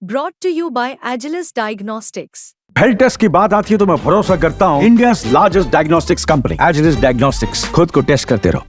brought to you by Agilus Diagnostics. Health test की बात आती है तो मैं भरोसा करता हूँ India largest diagnostics company Agilus diagnostics. खुद को टेस्ट करते रहो।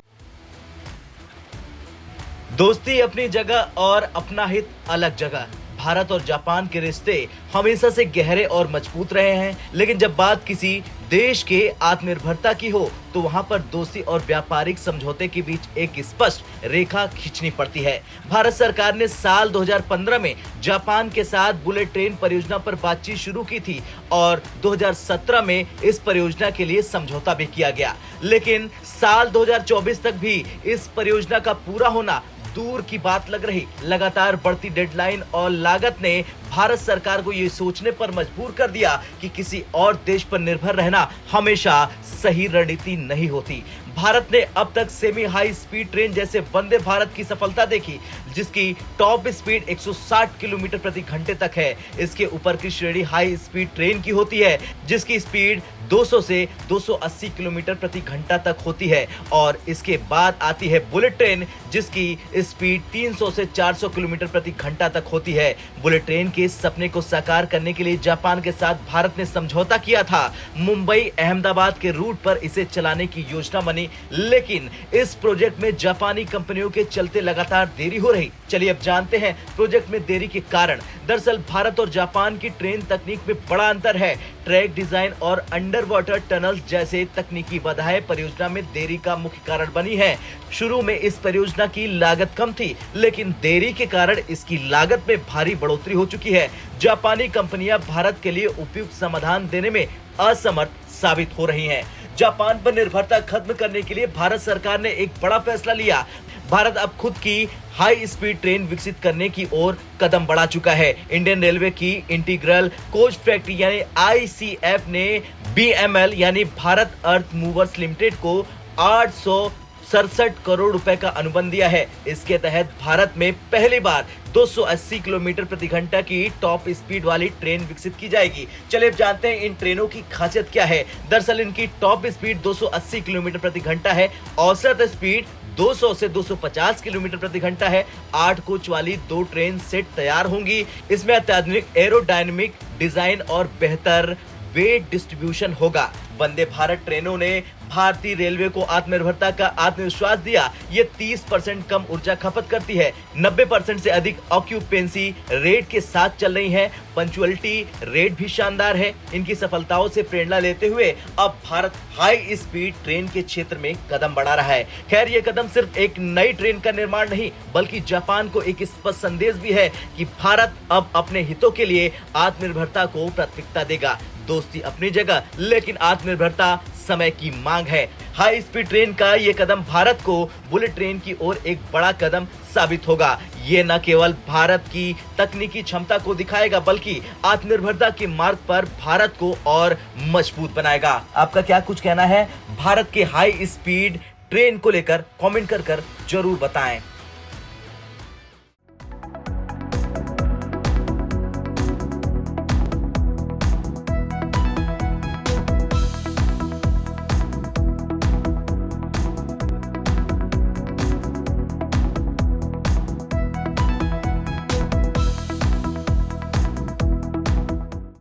दोस्ती अपनी जगह और अपना हित अलग जगह। भारत और जापान के रिश्ते हमेशा से गहरे और मजबूत रहे हैं, लेकिन जब बात किसी देश के आत्मनिर्भरता की हो तो वहां पर दोस्ती और व्यापारिक समझौते के बीच एक स्पष्ट रेखा खींचनी पड़ती है। भारत सरकार ने साल 2015 में जापान के साथ बुलेट ट्रेन परियोजना पर बातचीत शुरू की थी और 2017 में इस परियोजना के लिए समझौता भी किया गया, लेकिन साल 2024 तक भी इस परियोजना का पूरा होना दूर की बात लग रही। लगातार बढ़ती डेडलाइन और लागत ने भारत सरकार को ये सोचने पर मजबूर कर दिया कि किसी और देश पर निर्भर रहना हमेशा सही रणनीति नहीं होती। भारत ने अब तक सेमी हाई स्पीड ट्रेन जैसे वंदे भारत की सफलता देखी, जिसकी टॉप स्पीड 160 किलोमीटर प्रति घंटे तक है। इसके ऊपर की श्रेणी हाई स्पीड ट्रेन की होती है, जिसकी स्पीड 200 से 280 किलोमीटर प्रति घंटा तक होती है, और इसके बाद आती है बुलेट ट्रेन, जिसकी स्पीड 300 से 400 किलोमीटर प्रति घंटा तक होती है। बुलेट ट्रेन के सपने को साकार करने के लिए जापान के साथ भारत ने समझौता किया था। मुंबई अहमदाबाद के रूट पर इसे चलाने की योजना बनी, लेकिन इस प्रोजेक्ट में जापानी कंपनियों के चलते लगातार देरी हो रही। चलिए अब जानते हैं प्रोजेक्ट में देरी के कारण। दरअसल भारत और जापान की ट्रेन तकनीक में बड़ा अंतर है। ट्रैक डिजाइन और अंडर वाटर टनल जैसे तकनीकी बाधाएं परियोजना में देरी का मुख्य कारण बनी है। शुरू में इस परियोजना की लागत कम थी, लेकिन देरी के कारण इसकी लागत में भारी बढ़ोतरी हो चुकी है। जापानी कंपनियां भारत के लिए उपयुक्त समाधान देने में असमर्थ साबित हो रही हैं। जापान पर निर्भरता खत्म करने के लिए भारत सरकार ने एक बड़ा फैसला लिया। भारत अब खुद की हाई स्पीड ट्रेन विकसित करने की ओर कदम बढ़ा चुका है। इंडियन रेलवे की इंटीग्रल कोच फैक्ट्री यानी आईसीएफ ने बीएमएल यानी भारत अर्थ मूवर्स लिमिटेड को 867 करोड़ रुपए का अनुबंध दिया है। इसके तहत भारत में पहली बार 280 किलोमीटर प्रति घंटा की टॉप स्पीड वाली ट्रेन विकसित की जाएगी। चलिए अब जानते हैं इन ट्रेनों की खासियत क्या है। दरअसल इनकी टॉप स्पीड 280 किलोमीटर प्रति घंटा है। औसत स्पीड 200 से 250 किलोमीटर प्रति घंटा है। 8 कोच वाली 2 ट्रेन सेट तैयार होंगी। इसमें अत्याधुनिक एरोडायनेमिक डिजाइन और बेहतर वेट डिस्ट्रीब्यूशन होगा। वंदे भारत ट्रेनों ने भारतीय रेलवे को आत्मनिर्भरता का आत्मविश्वास दिया। ये 30% कम ऊर्जा खपत करती है, 90% से अधिक ऑक्यूपेंसी रेट के साथ चल रही है। पंचुअलिटी रेट भी शानदार है। इनकी सफलताओं से प्रेरणा लेते हुए अब भारत हाई स्पीड ट्रेन के क्षेत्र में कदम बढ़ा रहा है। खैर, ये कदम सिर्फ एक नई ट्रेन का निर्माण नहीं, बल्कि जापान को एक स्पष्ट संदेश भी है कि भारत अब अपने हितों के लिए आत्मनिर्भरता को प्राथमिकता देगा। दोस्ती अपनी जगह, लेकिन आत्मनिर्भरता समय की मांग है। हाई स्पीड ट्रेन का ये कदम भारत को बुलेट ट्रेन की ओर एक बड़ा कदम साबित होगा। ये न केवल भारत की तकनीकी क्षमता को दिखाएगा, बल्कि आत्मनिर्भरता के मार्ग पर भारत को और मजबूत बनाएगा। आपका क्या कुछ कहना है भारत के हाई स्पीड ट्रेन को लेकर? कमेंट कर जरूर बताएं।